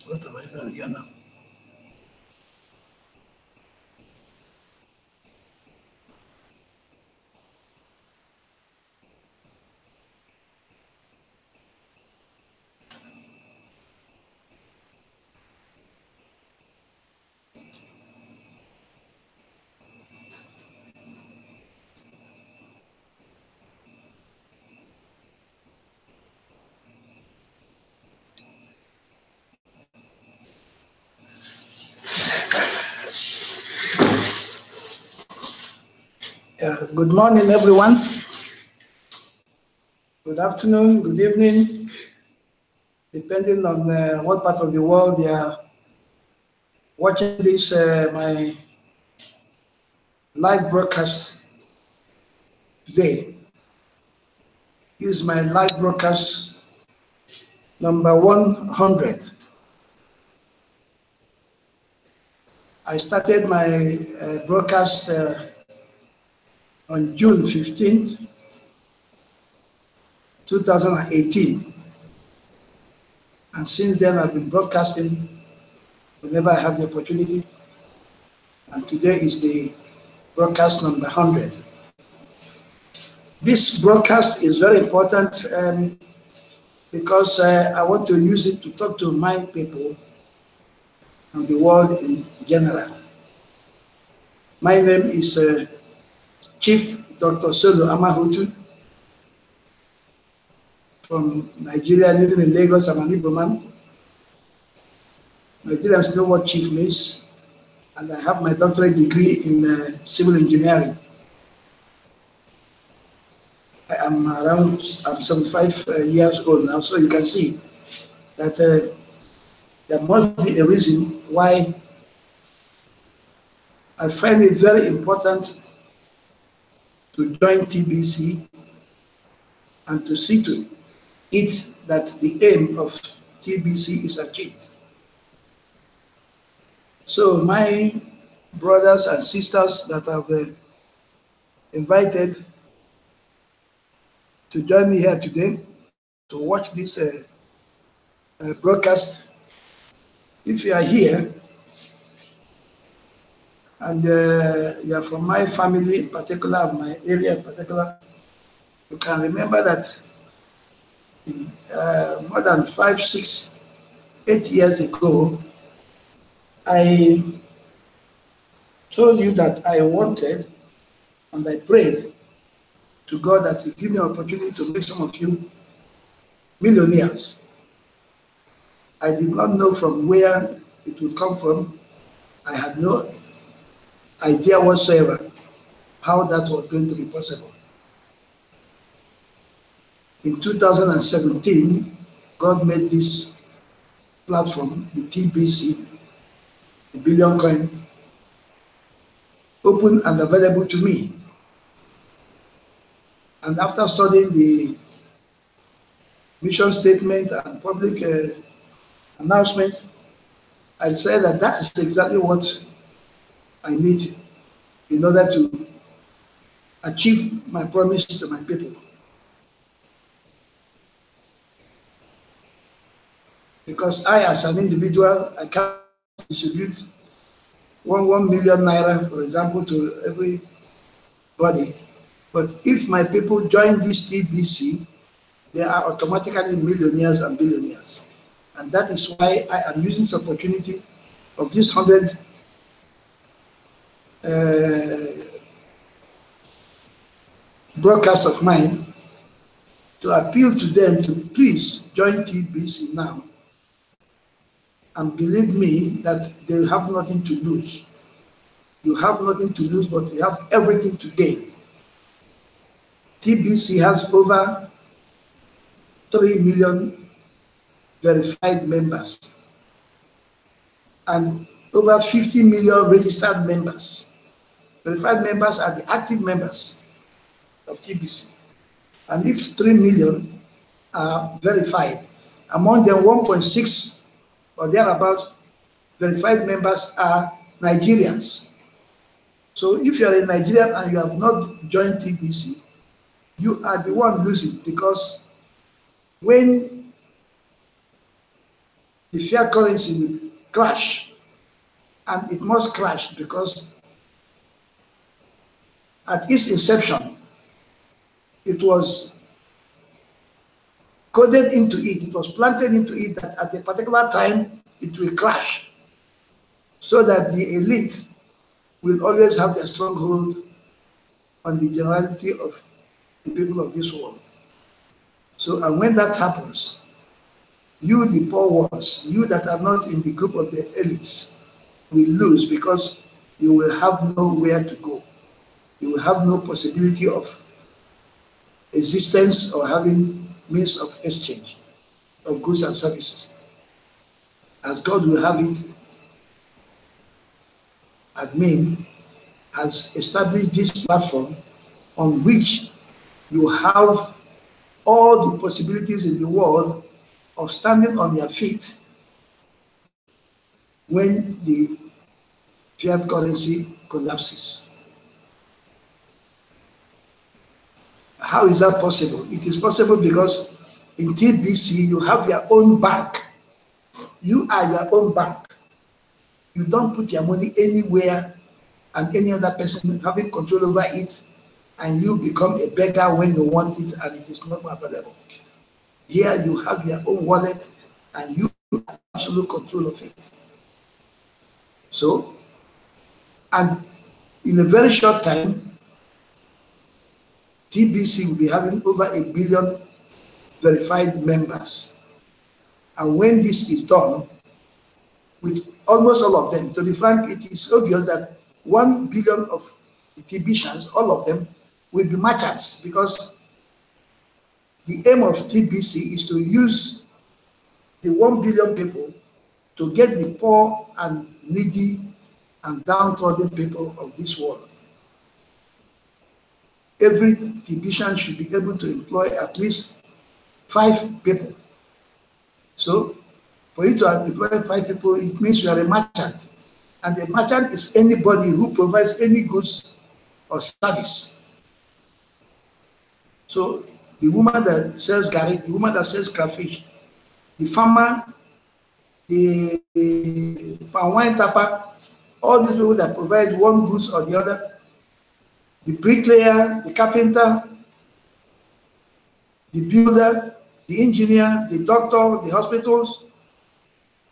What have I done here now? Good morning, everyone. Good afternoon, good evening, depending on what part of the world you are watching this, my live broadcast today. This is my live broadcast number 100. I started my broadcast on June 15th, 2018. And since then, I've been broadcasting whenever I have the opportunity. And today is the broadcast number 100. This broadcast is very important because I want to use it to talk to my people and the world in general. My name is Chief Dr.Solo amahaotu from Nigeria, living in Lagos. I'm an Igbo man. Nigerians know what chief means, and I have my doctorate degree in civil engineering. I'm 75 years old now, so you can see that there must be a reason why I find it very important to join TBC and to see to it that the aim of TBC is achieved. So my brothers and sisters that have invited to join me here today to watch this broadcast, if you are here and you are from my family in particular, my area in particular, you can remember that in, more than 5, 6, 8 years ago, I told you that I wanted and I prayed to God that He give me an opportunity to make some of you millionaires. I did not know from where it would come from. I had no idea whatsoever how that was going to be possible. In 2017, God made this platform, the TBC, the Billion Coin, open and available to me. And after studying the mission statement and public announcement, I said that that is exactly what I need in order to achieve my promises to my people. Because I, as an individual, I can't distribute 1 million naira, for example, to everybody. But if my people join this TBC, they are automatically millionaires and billionaires. And that is why I am using this opportunity of this 100 broadcasts of mine to appeal to them to please join TBC now. And believe me that they have nothing to lose. You have nothing to lose, but you have everything to gain. TBC has over 3 million verified members and over 50 million registered members. Verified members are the active members of TBC. And if 3 million are verified, among them 1.6 or thereabouts verified members are Nigerians. So if you are a Nigerian and you have not joined TBC, you are the one losing, because when the fiat currency would crash, and it must crash because at its inception, it was coded into it, it was planted into it that at a particular time it will crash, so that the elite will always have their stronghold on the generality of the people of this world. So, and when that happens, you, the poor ones, you that are not in the group of the elites, will lose because you will have nowhere to go. You will have no possibility of existence or having means of exchange of goods and services. As God will have it, admin has established this platform on which you have all the possibilities in the world of standing on your feet when the fiat currency collapses. How is that possible? It is possible because in TBC you have your own bank. You are your own bank. You don't put your money anywhere and any other person having control over it, and you become a beggar when you want it and it is not available. Here you have your own wallet and you have absolute control of it. So, and in a very short time, TBC will be having over 1 billion verified members. And when this is done, with almost all of them, to be frank, it is obvious that 1 billion of the TBCians, all of them, will be merchants, because the aim of TBC is to use the 1 billion people to get the poor and needy and downtrodden people of this world. Every TBCian should be able to employ at least 5 people. So, for you to employ 5 people, it means you are a merchant. And a merchant is anybody who provides any goods or service. So, the woman that sells garri, the woman that sells crayfish, the farmer, the palm wine tapper, all these people that provide one goods or the other, the bricklayer, the carpenter, the builder, the engineer, the doctor, the hospitals,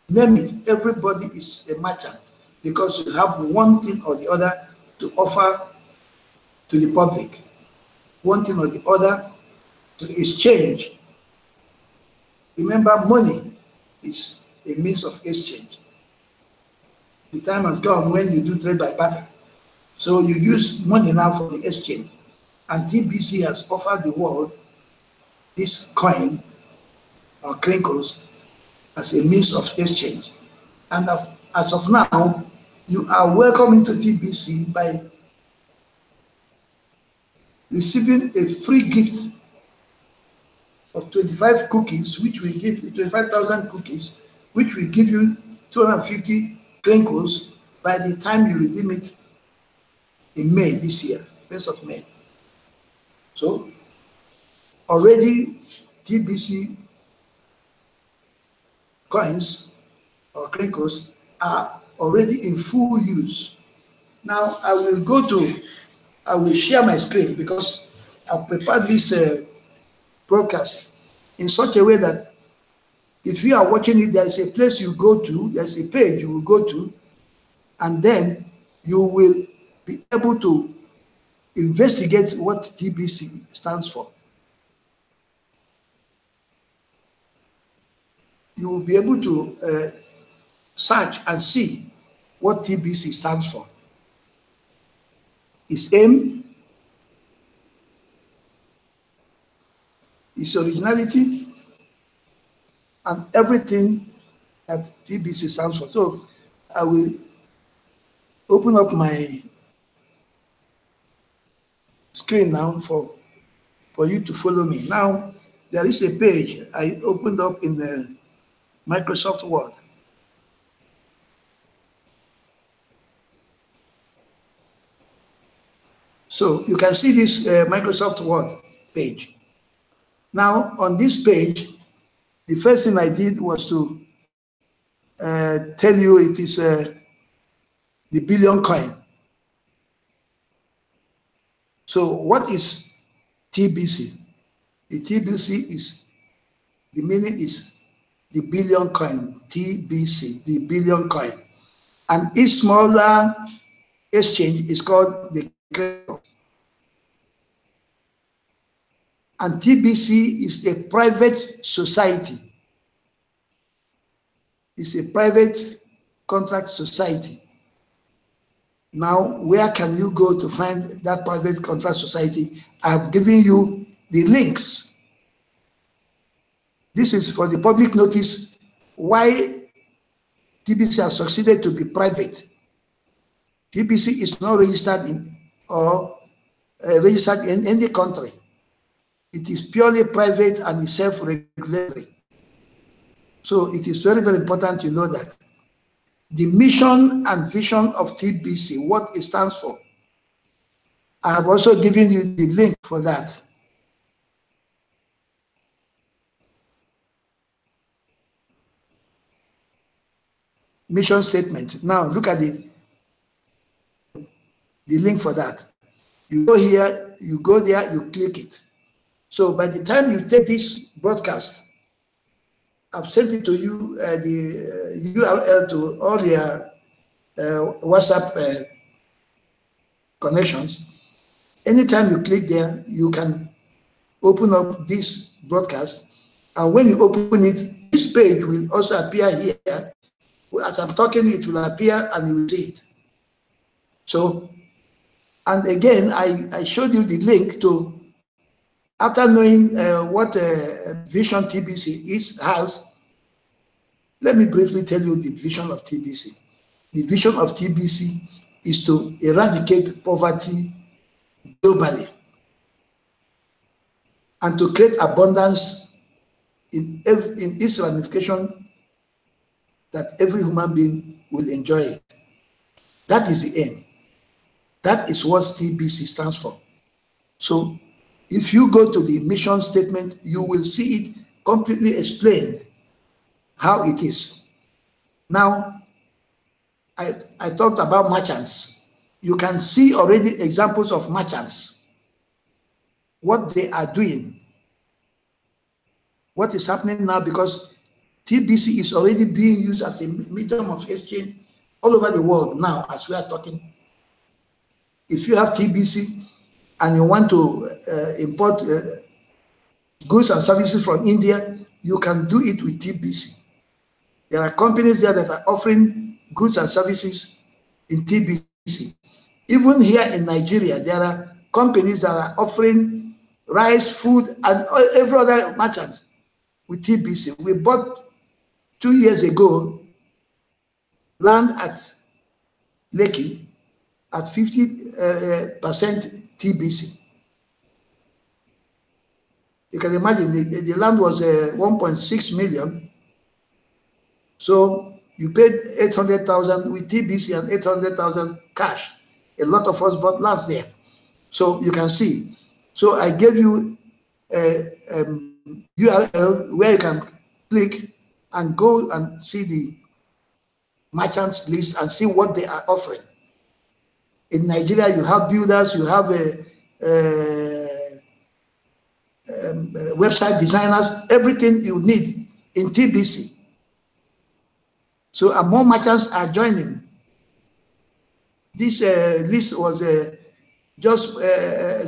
name it, everybody is a merchant, because you have one thing or the other to offer to the public, one thing or the other to exchange. Remember, money is a means of exchange. The time has gone when you do trade by barter. So you use money now for the exchange. And TBC has offered the world this coin or crinkles as a means of exchange. And as of now, you are welcome into TBC by receiving a free gift of 25 cookies, which will give you 25,000 cookies, which will give you 250 crinkles by the time you redeem it in May this year, 1st of May. So already TBC coins or crinkles are already in full use. Now I will share my screen, because I've prepared this broadcast in such a way that if you are watching it, there is a place you go to, there's a page you will go to, and then you will be able to investigate what TBC stands for. You will be able to search and see what TBC stands for. Its aim, its originality, and everything that TBC stands for. So I will open up my screen now for you to follow me. Now, there is a page I opened up in the Microsoft Word. So you can see this Microsoft Word page. Now, on this page, the first thing I did was to tell you it is the billion coin. So what is TBC? The TBC is, the meaning is the billion coin, TBC, the billion coin. And each smaller exchange is called the credit. And TBC is a private society. It's a private contract society. Now, where can you go to find that private contract society? I've given you the links. This is for the public notice why TBC has succeeded to be private. TBC is not registered in or registered in any country. It is purely private and is self-regulatory. So it is very, very important to know that the mission and vision of TBC, what it stands for. I have also given you the link for that. Mission statement. Now look at the link for that. You go here, you go there, you click it. So by the time you take this broadcast, I've sent it to you, the URL to all your WhatsApp connections. Anytime you click there, you can open up this broadcast. And when you open it, this page will also appear here. As I'm talking, it will appear and you will see it. So, and again, I showed you the link to, after knowing what vision TBC has, let me briefly tell you the vision of TBC. The vision of TBC is to eradicate poverty globally and to create abundance in its ramification, that every human being will enjoy it. That is the aim. That is what TBC stands for. So if you go to the mission statement, you will see it completely explained how it is. Now, I talked about merchants. You can see already examples of merchants, what they are doing, what is happening now, because TBC is already being used as a medium of exchange all over the world now as we are talking. If you have TBC and you want to import goods and services from India, you can do it with TBC. There are companies there that are offering goods and services in TBC. Even here in Nigeria, there are companies that are offering rice, food, and every other merchants with TBC. We bought 2 years ago land at Lekki at 50% TBC. You can imagine the land was 1.6 million. So you paid 800,000 with TBC and 800,000 cash. A lot of us bought lands there. So you can see. So I gave you a URL where you can click and go and see the merchants list and see what they are offering. In Nigeria, you have builders, you have website designers, everything you need in TBC. So and more merchants are joining. This list was just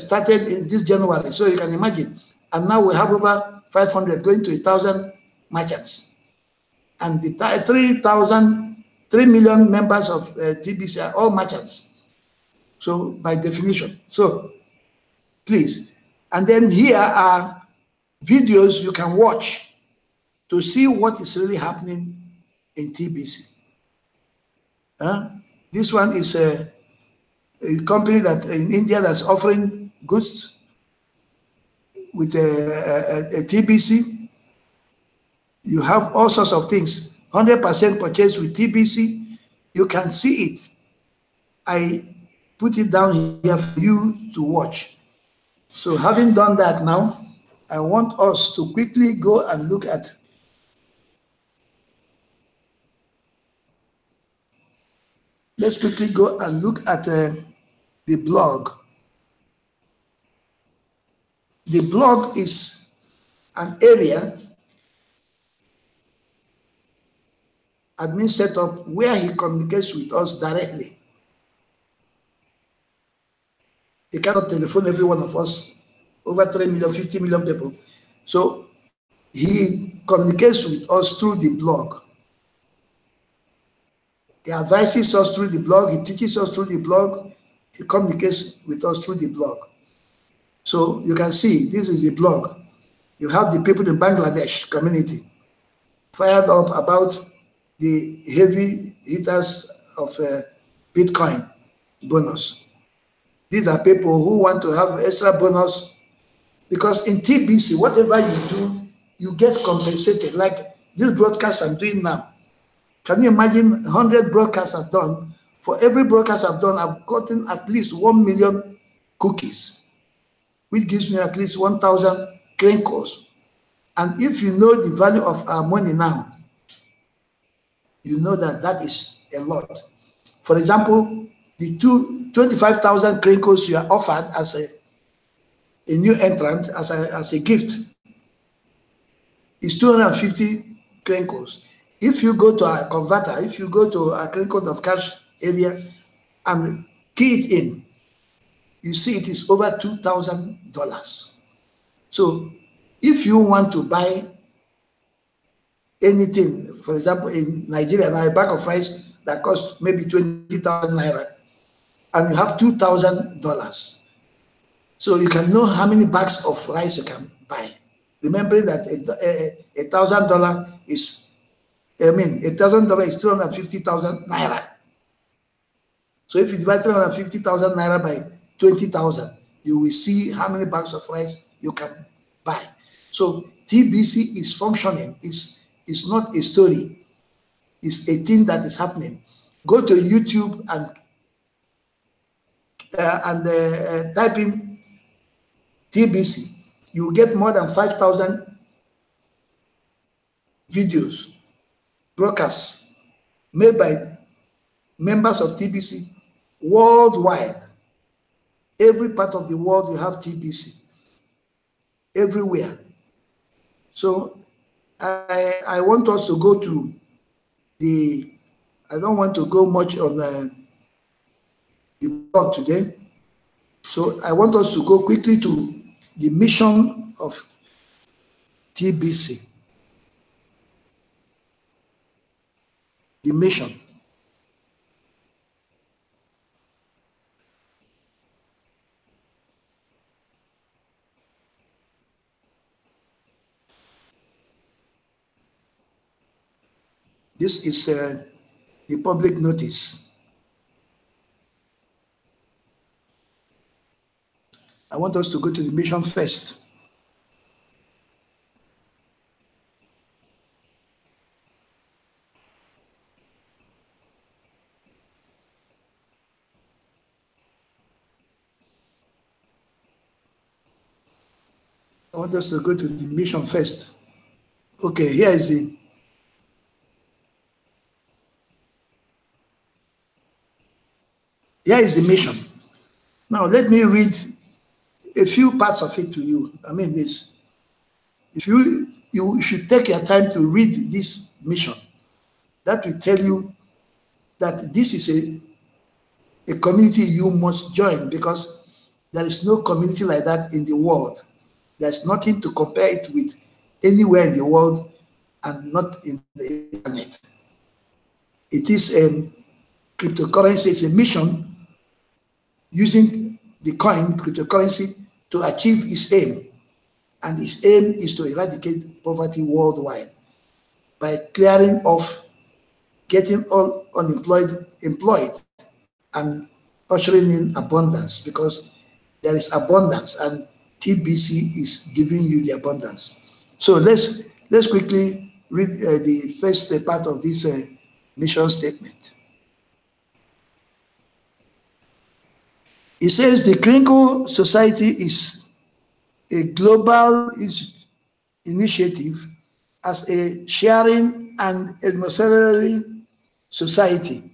started in this January, so you can imagine. And now we have over 500, going to 1,000 merchants. And the 3 million members of TBC are all merchants. So by definition. So please. And then here are videos you can watch to see what is really happening in TBC. This one is a company that in India that's offering goods with a TBC. You have all sorts of things. 100% purchase with TBC. You can see it. I put it down here for you to watch. So having done that now, I want us to quickly go and look at let's quickly go and look at the blog. The blog is an area admin set up where he communicates with us directly. He cannot telephone every one of us, over 3 million, 50 million people. So he communicates with us through the blog. He advises us through the blog, he teaches us through the blog, he communicates with us through the blog. So you can see, this is the blog. You have the people in Bangladesh community fired up about the heavy hitters of Bitcoin bonus. These are people who want to have extra bonus because in TBC, whatever you do, you get compensated. Like this broadcast I'm doing now. Can you imagine 100 broadcasts I've done? For every broadcast I've done, I've gotten at least 1 million cookies, which gives me at least 1,000 crinkles. And if you know the value of our money now, you know that that is a lot. For example, the 25,000 crinkles you are offered as a new entrant, as a gift, is 250 crinkles. If you go to a converter, if you go to a crinkle.cash area and key it in, you see it is over $2,000. So if you want to buy anything, for example, in Nigeria, now a bag of rice that costs maybe 20,000 naira, and you have $2,000. So you can know how many bags of rice you can buy. Remembering that $1,000 is, $1,000 is 350,000 naira. So if you divide 350,000 naira by 20,000, you will see how many bags of rice you can buy. So TBC is functioning. It's not a story. It's a thing that is happening. Go to YouTube and type in TBC. You will get more than 5,000 videos, broadcasts made by members of TBC worldwide. Every part of the world you have TBC, everywhere. So I want us to go to I don't want to go much on the blog today. So I want us to go quickly to the mission of TBC. The mission. This is the public notice. I want us to go to the mission first. I want us to go to the mission first. Okay, here is the mission. Now let me read a few parts of it to you. I mean this. If you should take your time to read this mission. That will tell you that this is a community you must join, because there is no community like that in the world. There's nothing to compare it with anywhere in the world, and not in the internet. It is a cryptocurrency, it's a mission using the coin cryptocurrency to achieve its aim. And its aim is to eradicate poverty worldwide by clearing off, getting all unemployed employed, and ushering in abundance, because there is abundance and TBC is giving you the abundance. So let's quickly read the first part of this mission statement. It says the Crinkle Society is a global initiative as a sharing and exemplary society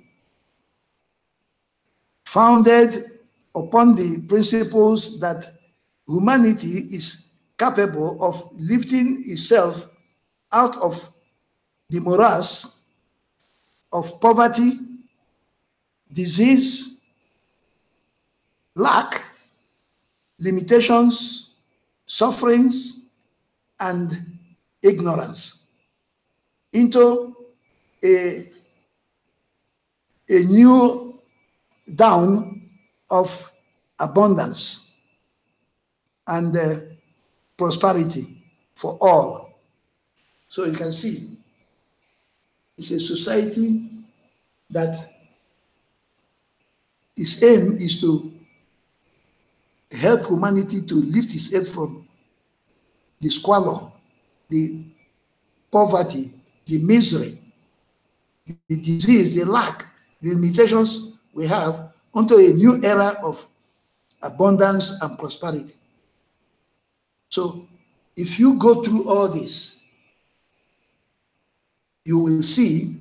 founded upon the principles that humanity is capable of lifting itself out of the morass of poverty, disease, lack, limitations, sufferings, and ignorance into a new dawn of abundance and prosperity for all. So you can see, it's a society that its aim is to help humanity to lift its head from the squalor, the poverty, the misery, the disease, the lack, the limitations we have, onto a new era of abundance and prosperity. So if you go through all this, you will see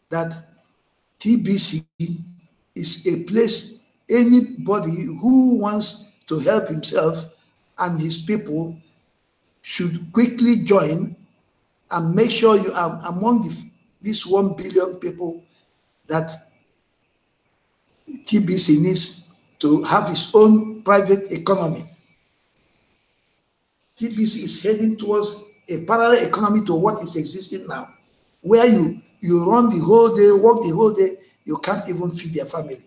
that TBC is a place anybody who wants to help himself and his people should quickly join and make sure you are among these 1 billion people that TBC needs to have its own private economy. TBC is heading towards a parallel economy to what is existing now, where you run the whole day, work the whole day, you can't even feed your family.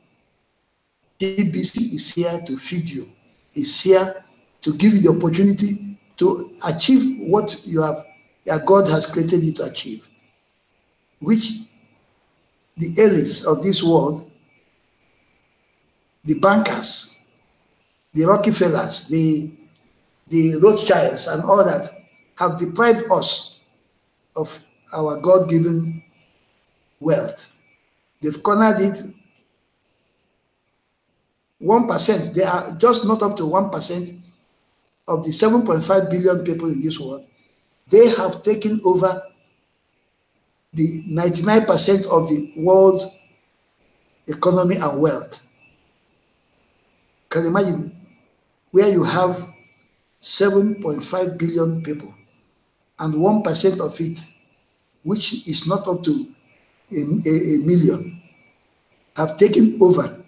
TBC is here to feed you. It's here to give you the opportunity to achieve what you have, that God has created you to achieve, which the elites of this world, the bankers, the Rockefellers, the Rothschilds and all that have deprived us of our God-given wealth. They've cornered it 1%. They are just not up to 1% of the 7.5 billion people in this world. They have taken over the 99% of the world's economy and wealth. Can you imagine where you have 7.5 billion people and 1% of it, which is not up to a million, have taken over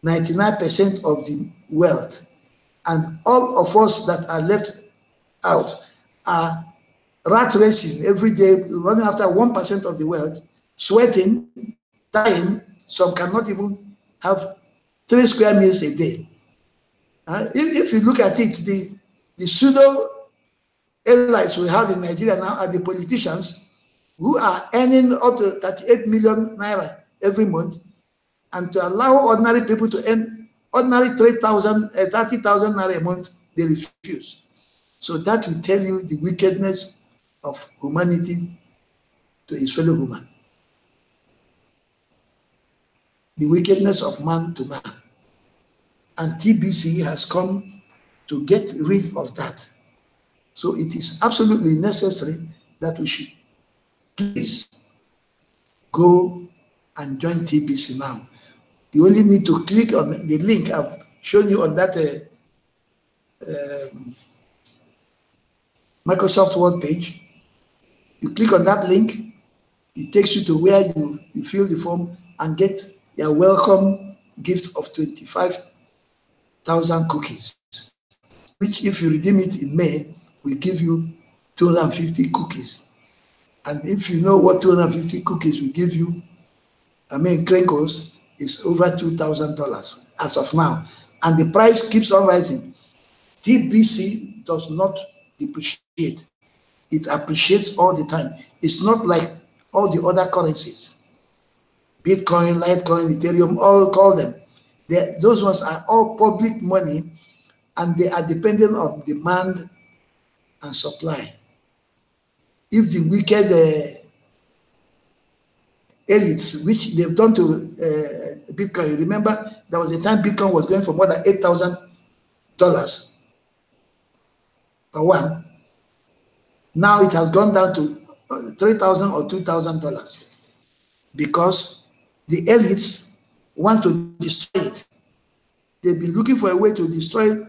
99% of the wealth, and all of us that are left out are rat racing every day, running after 1% of the wealth, sweating, dying. Some cannot even have 3 square meals a day. If you look at it, the pseudo elites we have in Nigeria now are the politicians who are earning up to 38 million naira every month, and to allow ordinary people to earn ordinary 30,000 naira a month, they refuse. So that will tell you the wickedness of humanity to his fellow human. The wickedness of man to man. And TBC has come to get rid of that. So it is absolutely necessary that we should please go and join TBC now. You only need to click on the link I've shown you on that Microsoft Word page. You click on that link, it takes you to where you fill the form and get your welcome gift of 25,000 cookies, which if you redeem it in May, will give you 250 cookies. And if you know what 250 cookies will give you, crinkles, is over $2,000 as of now. And the price keeps on rising. TBC does not depreciate. It appreciates all the time. It's not like all the other currencies. Bitcoin, Litecoin, Ethereum, all call them. Those ones are all public money, and they are dependent on demand and supply. If the wicked elites, which they've done to Bitcoin, remember there was a time Bitcoin was going for more than $8,000 per one. Now it has gone down to $3,000 or $2,000 because the elites want to destroy it. They've been looking for a way to destroy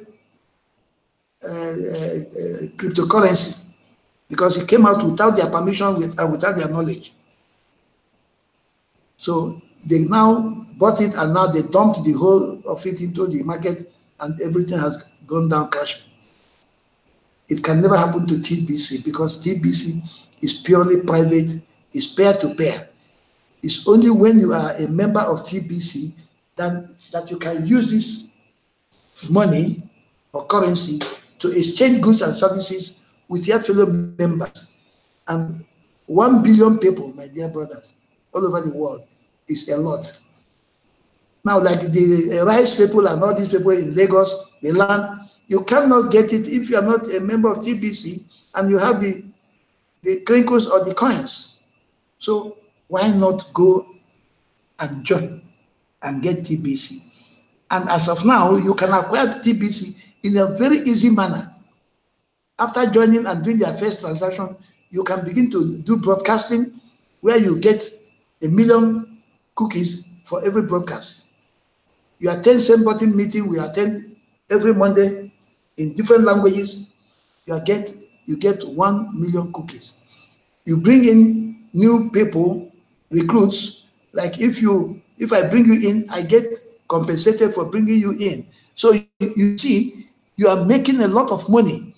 cryptocurrency because it came out without their permission, without their knowledge. So they now bought it and now they dumped the whole of it into the market and everything has gone down crashing. It can never happen to TBC because TBC is purely private, it's peer-to-peer. It's only when you are a member of TBC that you can use this money or currency to exchange goods and services with your fellow members. And 1 billion people, my dear brothers, all over the world is a lot. Now, like the rice people and all these people in Lagos, the land, you cannot get it if you are not a member of TBC and you have the crinkles or the coins. So why not go and join and get TBC? And as of now, you can acquire TBC in a very easy manner. After joining and doing their first transaction, you can begin to do broadcasting where you get 1 million cookies for every broadcast. You attend same button meeting, we attend every Monday in different languages. You get 1 million cookies. You bring in new people, recruits, like if I bring you in, I get compensated for bringing you in. So you see, you are making a lot of money.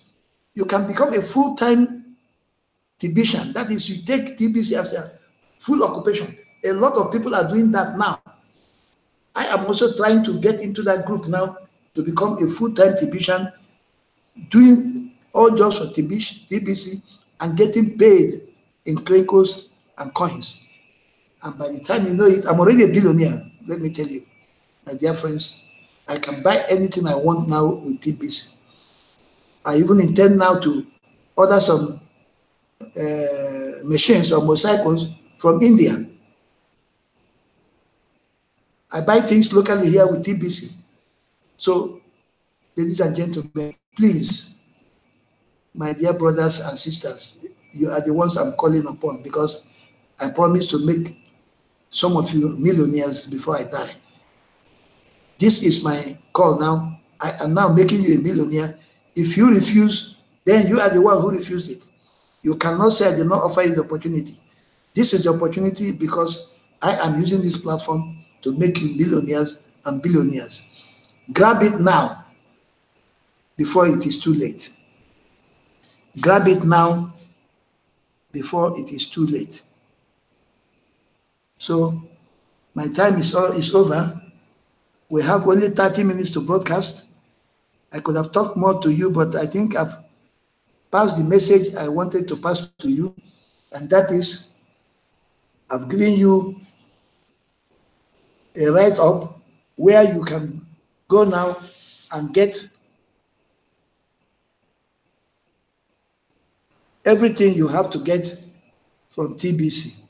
You can become a full-time TBCian. That is, you take TBC as a full occupation. A lot of people are doing that now. I am also trying to get into that group now to become a full-time TBCian, doing all jobs for TBC and getting paid in crinkles and coins. And by the time you know it, I'm already a billionaire. Let me tell you, my dear friends, I can buy anything I want now with TBC. I even intend now to order some machines or motorcycles from India. I buy things locally here with TBC. So, ladies and gentlemen, please, my dear brothers and sisters, you are the ones I'm calling upon because I promise to make some of you millionaires before I die. This is my call now. I am now making you a millionaire. If you refuse, then you are the one who refused it. You cannot say I did not offer you the opportunity. This is the opportunity because I am using this platform to make you millionaires and billionaires. Grab it now before it is too late. Grab it now before it is too late. So my time is over. We have only 30 minutes to broadcast. I could have talked more to you, but I think I've passed the message I wanted to pass to you, and that is I've given you a write-up where you can go now and get everything you have to get from TBC.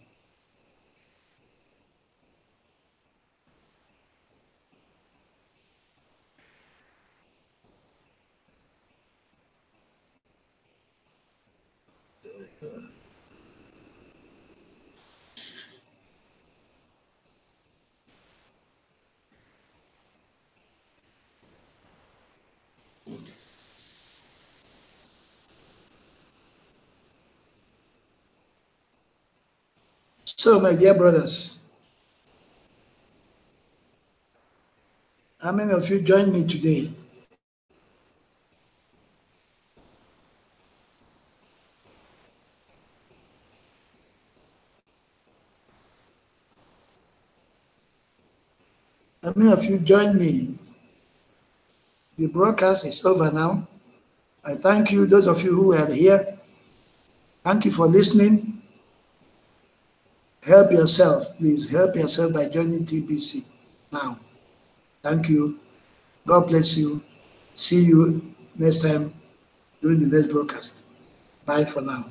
So, my dear brothers, how many of you joined me today? How many of you joined me? The broadcast is over now. I thank you, those of you who are here. Thank you for listening. Help yourself, please. Help yourself by joining TBC now. Thank you. God bless you. See you next time during the next broadcast. Bye for now.